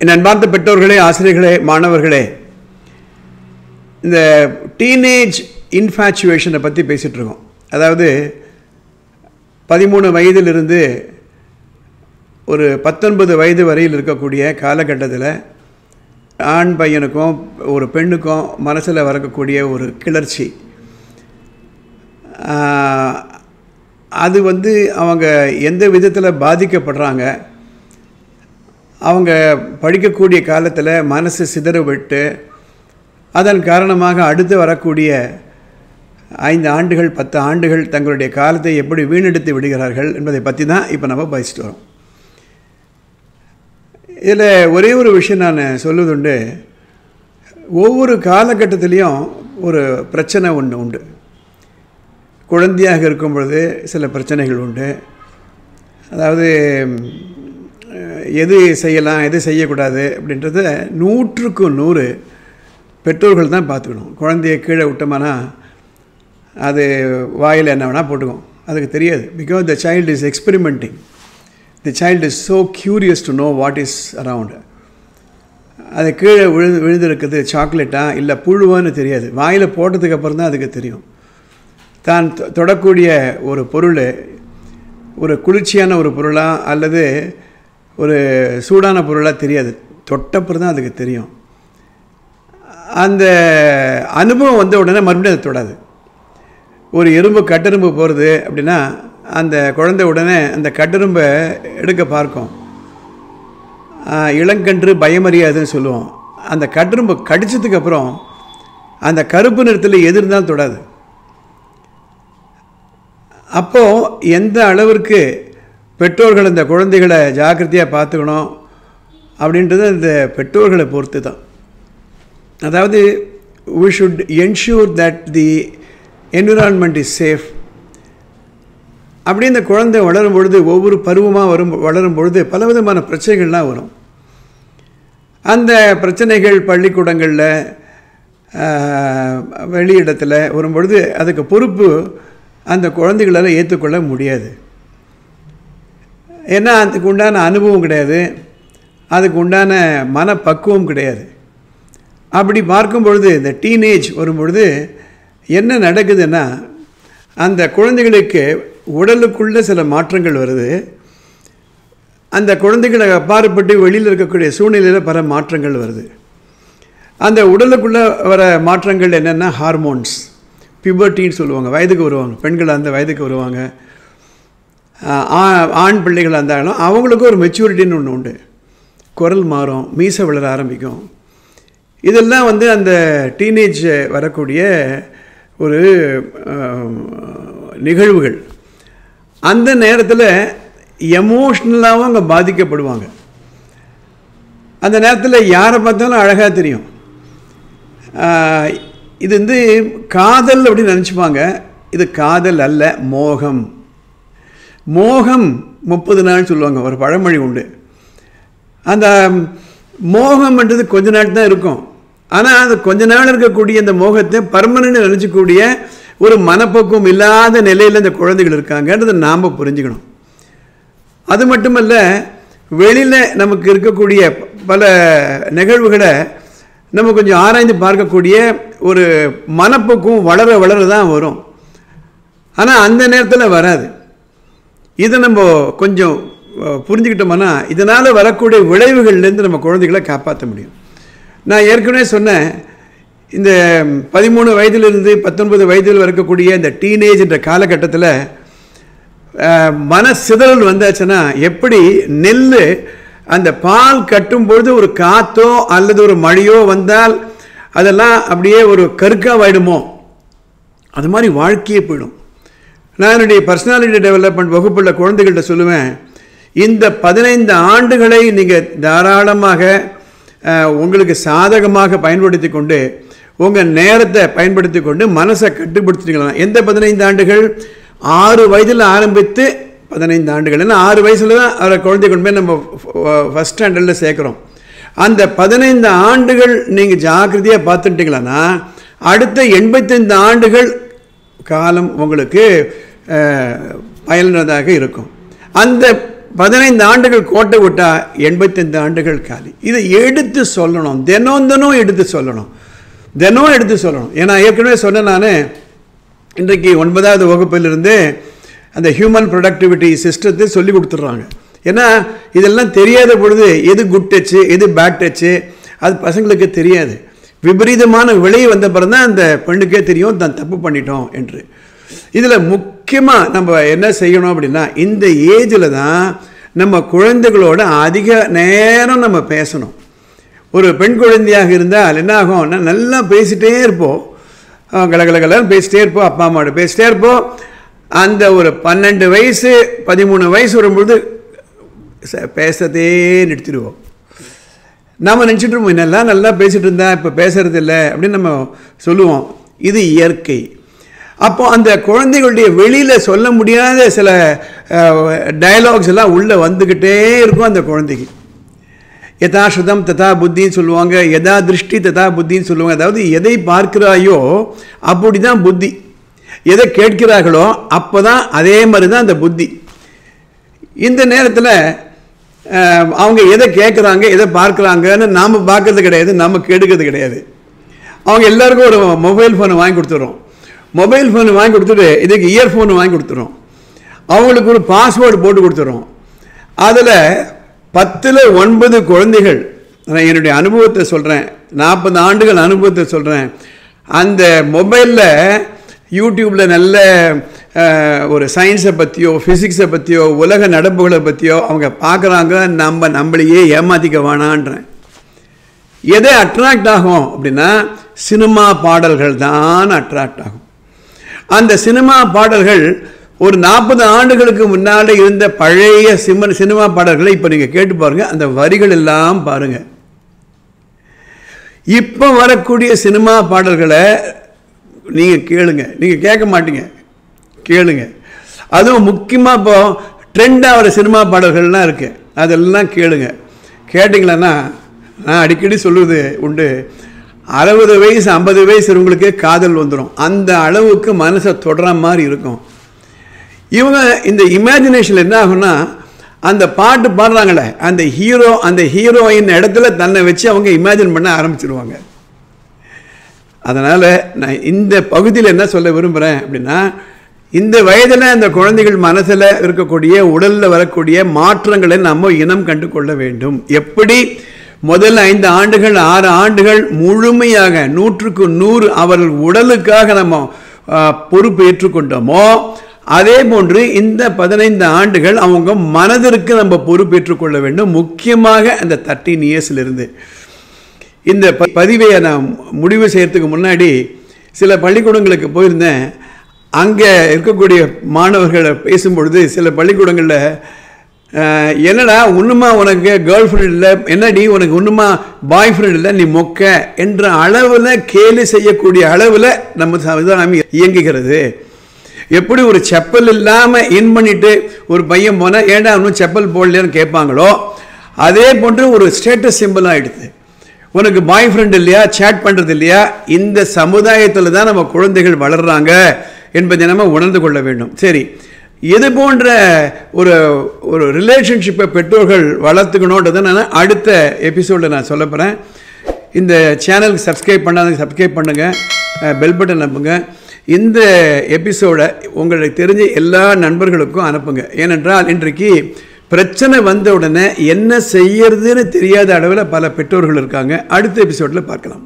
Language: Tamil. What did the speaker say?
என் அன்பார்ந்த பெற்றோர்களே, ஆசிரியர்களே, மாணவர்களே, இந்த டீனேஜ் இன்ஃபேச்சுவேஷனை பற்றி பேசிகிட்டு இருக்கோம். அதாவது 13 வயதிலிருந்து ஒரு 19 வயது வரையில் இருக்கக்கூடிய காலகட்டத்தில் ஆண் பையனுக்கும் ஒரு பெண்ணுக்கும் மனசில் வரக்கூடிய ஒரு கிளர்ச்சி, அது அவங்க எந்த விதத்தில் பாதிக்கப்படுறாங்க, அவங்க படிக்கக்கூடிய காலத்தில் மனசு சிதற விட்டு அதன் காரணமாக அடுத்து வரக்கூடிய 5 ஆண்டுகள் 10 ஆண்டுகள் தங்களுடைய காலத்தை எப்படி வீணெடுத்து விடுகிறார்கள் என்பதை பற்றி தான் இப்போ நம்ம பேசிட்டு வரோம். இதில் ஒரே ஒரு விஷயம் நான் சொல்லுவதுண்டு, ஒவ்வொரு காலகட்டத்திலையும் ஒரு பிரச்சனை ஒன்று உண்டு. குழந்தையாக இருக்கும் பொழுது சில பிரச்சனைகள் உண்டு. அதாவது எது செய்யலாம் எது செய்யக்கூடாது அப்படின்றத 100க்கு 100 பெற்றோர்கள் தான் பார்த்துக்கணும். குழந்தைய கீழே விட்டோம்னா அது வாயில் என்ன வேணால் போட்டுக்கும், அதுக்கு தெரியாது. Because the child is experimenting. The child is so curious to know what is around. அது கீழே விழுந்திருக்குது சாக்லேட்டா இல்லை புழுவான்னு தெரியாது. வாயில் போட்டதுக்கு அப்புறம் தான் அதுக்கு தெரியும். தான் தொடக்கூடிய ஒரு பொருள் ஒரு குளிர்ச்சியான ஒரு பொருளாக அல்லது ஒரு சூடான பொருளாக தெரியாது. தொட்டப்புறம் தான் அதுக்கு தெரியும். அந்த அனுபவம் வந்த உடனே மறுபடியும் அது தொடாது. ஒரு எறும்பு கட்டெரும்பு போகிறது அப்படின்னா அந்த குழந்தை உடனே அந்த கட்டெரும்பை எடுக்க பார்க்கும். இளங்கன்று பயமறியாதுன்னு சொல்லுவோம். அந்த கட்டெரும்பு கடிச்சதுக்கப்புறம் அந்த கருப்பு நிறத்தில் எது இருந்தாலும் தொடாது. அப்போது எந்த அளவிற்கு பெற்றோர்கள் இந்த குழந்தைகளை ஜாக்கிரதையாக பார்த்துக்கணும் அப்படின்றது இந்த பெற்றோர்களை பொறுத்து தான். அதாவது we should ensure that the environment is safe. அப்படி இந்த குழந்தை வளரும் பொழுது ஒவ்வொரு பருவமாக வளரும் பொழுது பலவிதமான பிரச்சனைகள்லாம் வரும். அந்த பிரச்சனைகள் பள்ளிக்கூடங்களில் வெளியிடத்தில் வரும்பொழுது அதுக்கு பொறுப்பு அந்த குழந்தைகளால் ஏற்றுக்கொள்ள முடியாது. ஏன்னா அதுக்கு உண்டான அனுபவம் கிடையாது, அதுக்கு உண்டான மனப்பக்குவம் கிடையாது. அப்படி பார்க்கும் பொழுது இந்த டீனேஜ் வரும்பொழுது என்ன நடக்குதுன்னா, அந்த குழந்தைகளுக்கு உடலுக்குள்ளே சில மாற்றங்கள் வருது. அந்த குழந்தைகளை அப்பாற்பட்டு வெளியில் இருக்கக்கூடிய சூழ்நிலையில் பல மாற்றங்கள் வருது. அந்த உடலுக்குள்ளே வர மாற்றங்கள் என்னென்னா ஹார்மோன்ஸ், பியூபர்ட்டின்னு சொல்லுவாங்க. வயதுக்கு வருவாங்க பெண்கள், அந்த வயதுக்கு வருவாங்க. ஆண் பிள்ளைகளாக இருந்தாலும் அவங்களுக்கும் ஒரு மெச்சூரிட்டின்னு ஒன்று உண்டு. குரல் மாறும், மீசை விளர ஆரம்பிக்கும். இதெல்லாம் அந்த டீனேஜ் வரக்கூடிய ஒரு நிகழ்வுகள். அந்த நேரத்தில் எமோஷ்னலாகவும் அவங்க பாதிக்கப்படுவாங்க. அந்த நேரத்தில் யாரை பார்த்தாலும் அழகாக தெரியும். இது காதல் அப்படின்னு நினச்சிப்பாங்க. இது காதல் அல்ல, மோகம். மோகம் 30 நாள் சொல்லுவாங்க, ஒரு பழமொழி உண்டு. அந்த மோகம்ன்றது கொஞ்ச நாள் தான் இருக்கும். ஆனால் அது கொஞ்ச நாள் இருக்கக்கூடிய இந்த மோகத்தை பர்மனெண்ட் நினச்சிக்கூடிய ஒரு மனப்பக்குவம் இல்லாத நிலையில் இந்த குழந்தைகள் இருக்காங்கன்றதை நாம் புரிஞ்சுக்கணும். அது மட்டுமல்ல, வெளியில் நமக்கு இருக்கக்கூடிய பல நிகழ்வுகளை நம்ம கொஞ்சம் ஆராய்ந்து பார்க்கக்கூடிய ஒரு மனப்பக்குவம் வளர வளர தான் வரும். ஆனால் அந்த நேரத்தில் வராது. இதை நம்ம கொஞ்சம் புரிஞ்சுக்கிட்டோம்னா இதனால் வரக்கூடிய விளைவுகள்லேருந்து நம்ம குழந்தைகளை காப்பாற்ற முடியும். நான் ஏற்கனவே சொன்னேன், இந்த 13 வயதிலிருந்து 19 வயதில் இருக்கக்கூடிய இந்த டீனேஜ் என்ற காலகட்டத்தில் மனசிதறல் வந்தாச்சுன்னா எப்படி நெல் அந்த பால் கட்டும்பொழுது ஒரு காற்றோ அல்லது ஒரு மழையோ வந்தால் அதெல்லாம் அப்படியே ஒரு கருக்காவாயிடுமோ, அது மாதிரி வாழ்க்கையே போயிடும். நான் என்னுடைய பர்சனாலிட்டி டெவலப்மெண்ட் வகுப்புள்ள குழந்தைகள்கிட்ட சொல்லுவேன், இந்த 15 ஆண்டுகளை நீங்கள் தாராளமாக உங்களுக்கு சாதகமாக பயன்படுத்தி கொண்டு உங்கள் நேரத்தை பயன்படுத்தி கொண்டு மனசை கட்டுப்படுத்திக்கலாம். எந்த 15 ஆண்டுகள்? 6 வயதில் ஆரம்பித்து 15 ஆண்டுகள். ஏன்னா 6 வயசில் தான் அவரை குழந்தை கொண்டு போய் நம்ம ஃபஸ்ட் ஸ்டாண்டர்டில் சேர்க்குறோம். அந்த 15 ஆண்டுகள் நீங்கள் ஜாக்கிரதையாக பார்த்துட்டிங்களன்னா அடுத்த 85 ஆண்டுகள் காலம் உங்களுக்கு பயனுள்ளதாக இருக்கும். அந்த 15 ஆண்டுகள் கோட்டை விட்டால் 85 ஆண்டுகள் காலி. இதை எடுத்து சொல்லணும், தினம் எடுத்து சொல்லணும், எடுத்து சொல்லணும். ஏன்னா ஏற்கனவே சொன்னேன் நான், இன்றைக்கு 9வது வகுப்பிலிருந்து அந்த ஹியூமன் ப்ரொடக்டிவிட்டி சிஸ்டத்தை சொல்லி கொடுத்துட்றாங்க. ஏன்னா இதெல்லாம் தெரியாத பொழுது எது குட் டச்சு எது பேட் டச்சு அது பசங்களுக்கு தெரியாது. விபரீதமான விளைவு வந்த பிறகு தான் அந்த பெண்ணுக்கே தெரியும் தான் தப்பு பண்ணிட்டோம் என்று. இதில் முக்கியமாக நம்ம என்ன செய்யணும் அப்படின்னா, இந்த ஏஜில் தான் நம்ம குழந்தைகளோட அதிக நேரம் நம்ம பேசணும். ஒரு பெண் குழந்தையாக இருந்தால் என்ன ஆகும், நல்லா பேசிகிட்டே இருப்போம், கலகலகலன்னு பேசிகிட்டே இருப்போம், அப்பா அம்மாவோட பேசிகிட்டே இருப்போம். அந்த ஒரு 12 வயசு 13 வயசு வரும்பொழுது பேசத்தே நிறுத்திடுவோம். நாம் நினச்சிட்டு இருப்போம், என்னெல்லாம் நல்லா பேசிகிட்டு இருந்தா இப்போ பேசுறது இல்லை அப்படின்னு நம்ம சொல்லுவோம். இது இயற்கை. அப்போ அந்த குழந்தைகளுடைய வெளியில் சொல்ல முடியாத சில டயலாக்ஸ் எல்லாம் உள்ளே வந்துக்கிட்டே இருக்கும் அந்த குழந்தைக்கு. யதாஸ்ருதம் ததா புத்தின்னு சொல்லுவாங்க, யதா திருஷ்டி ததா புத்தின்னு சொல்லுவாங்க. அதாவது எதை பார்க்கிறாயோ அப்படி தான் புத்தி, எதை கேட்கிறார்களோ அப்போ தான் அதே மாதிரி தான் அந்த புத்தி. இந்த நேரத்தில் அவங்க எதை கேட்குறாங்க எதை பார்க்குறாங்கன்னு நாம் பார்க்கறது கிடையாது, நமக்கு எடுக்கிறது கிடையாது. அவங்க எல்லாருக்கும் ஒரு மொபைல் ஃபோனை வாங்கி கொடுத்துட்றோம். மொபைல் ஃபோன் வாங்கி கொடுத்துட்டு இதுக்கு இயர்ஃபோன் வாங்கி கொடுத்துறோம். அவங்களுக்கு ஒரு பாஸ்வேர்டு போட்டு கொடுத்துறோம். அதில் 10ல் 9 குழந்தைகள், நான் என்னுடைய அனுபவத்தை சொல்கிறேன், 40 ஆண்டுகள் அனுபவத்தை சொல்கிறேன். அந்த மொபைலில் யூடியூப்பில் நல்ல ஒரு சயின்ஸை பற்றியோ ஃபிசிக்ஸை பற்றியோ உலக நடப்புகளை பற்றியோ அவங்க பார்க்குறாங்க. நம்மளையே ஏமாற்றிக்க வேணான்றேன். எதை அட்ராக்ட் ஆகும் அப்படின்னா சினிமா பாடல்கள் தான் அட்ராக்ட் ஆகும். அந்த சினிமா பாடல்கள் ஒரு 40 ஆண்டுகளுக்கு முன்னாடி இருந்த பழைய சினிமா பாடல்களை இப்போ நீங்கள் கேட்டு பாருங்கள், அந்த வரிகள் எல்லாம் பாருங்கள். இப்போ வரக்கூடிய சினிமா பாடல்களை நீங்கள் கேளுங்க, நீங்கள் கேட்க மாட்டீங்க, கேளுங்க. அதுவும் முக்கியமாக இப்போ ட்ரெண்டாக வர சினிமா பாடல்கள்லாம் இருக்குது, அதெல்லாம் கேளுங்க. கேட்டிங்களன்னா நான் அடிக்கடி சொல்லுவது உண்டு, 60 வயசு 50 வயசு உங்களுக்கு காதல் வந்துடும். அந்த அளவுக்கு மனசை தொடர மாதிரி இருக்கும். இவங்க இந்த இமேஜினேஷன் என்ன ஆகும்னா, அந்த பாட்டு பாடுறாங்களே அந்த ஹீரோ அந்த ஹீரோயின் இடத்துல தன்னை வச்சு அவங்க இமேஜின் பண்ண ஆரம்பிச்சிடுவாங்க. அதனால் நான் இந்த பகுதியில் என்ன சொல்ல விரும்புகிறேன் அப்படின்னா, இந்த வயதில் அந்த குழந்தைகள் மனசில் இருக்கக்கூடிய உடலில் வரக்கூடிய மாற்றங்களை நம்ம இனம் கண்டு கொள்ள வேண்டும். எப்படி முதல் 5 ஆண்டுகள் 6 ஆண்டுகள் முழுமையாக 100க்கு 100 அவர்கள் உடலுக்காக நம்ம பொறுப்பு ஏற்றுக்கொண்டோமோ, அதே போன்று இந்த 15 ஆண்டுகள் அவங்க மனதிற்கு நம்ம பொறுப்பேற்றுக்கொள்ள வேண்டும். முக்கியமாக அந்த 13 இயர்ஸ்லேருந்து. இந்த பதிவை நான் முடிவு செய்யறதுக்கு முன்னாடி சில பள்ளிக்கூடங்களுக்கு போயிருந்தேன். அங்கே இருக்கக்கூடிய மாணவர்களை பேசும்பொழுது சில பள்ளிக்கூடங்களில், என்னடா ஒன்றுமா உனக்கு கேர்ள் ஃப்ரெண்ட் இல்லை, என்னடி உனக்கு ஒன்றுமா பாய் ஃப்ரெண்ட் இல்லை, நீ மொக்க என்ற அளவில் கேலி செய்யக்கூடிய அளவில் நம்ம சமுதாயம் இயங்குகிறது. எப்படி ஒரு செப்பல் இல்லாமல் இன் பண்ணிட்டு ஒரு பையன் போனால் ஏன்டா இன்னும் செப்பல் போடலையான்னு கேட்பாங்களோ, அதே போன்று ஒரு ஸ்டேட்டஸ் சிம்பிள் ஆகிடுது. உனக்கு பாய் ஃப்ரெண்ட் இல்லையா, சேட் பண்ணுறது இல்லையா, இந்த சமுதாயத்தில் தான் நம்ம குழந்தைகள் வளர்கிறாங்க என்பதை நம்ம உணர்ந்து கொள்ள வேண்டும். சரி, இது போன்ற ஒரு ஒரு ரிலேஷன்ஷிப்பை பெற்றோர்கள் வளர்த்துக்கணுன்றதை நான் அடுத்த எபிசோடில் நான் சொல்ல போகிறேன். இந்த சேனலுக்கு சப்ஸ்கிரைப் பண்ணாதவங்க சப்ஸ்கிரைப் பண்ணுங்கள், பெல் பட்டன் அனுப்புங்க. இந்த எபிசோடை உங்களுக்கு தெரிஞ்ச எல்லா நண்பர்களுக்கும் அனுப்புங்க. ஏனென்றால் இன்றைக்கு பிரச்சனை வந்த உடனே என்ன செய்யறதுன்னு தெரியாத அளவில் பல பெற்றோர்கள் இருக்காங்க. அடுத்த எபிசோடில் பார்க்கலாம்.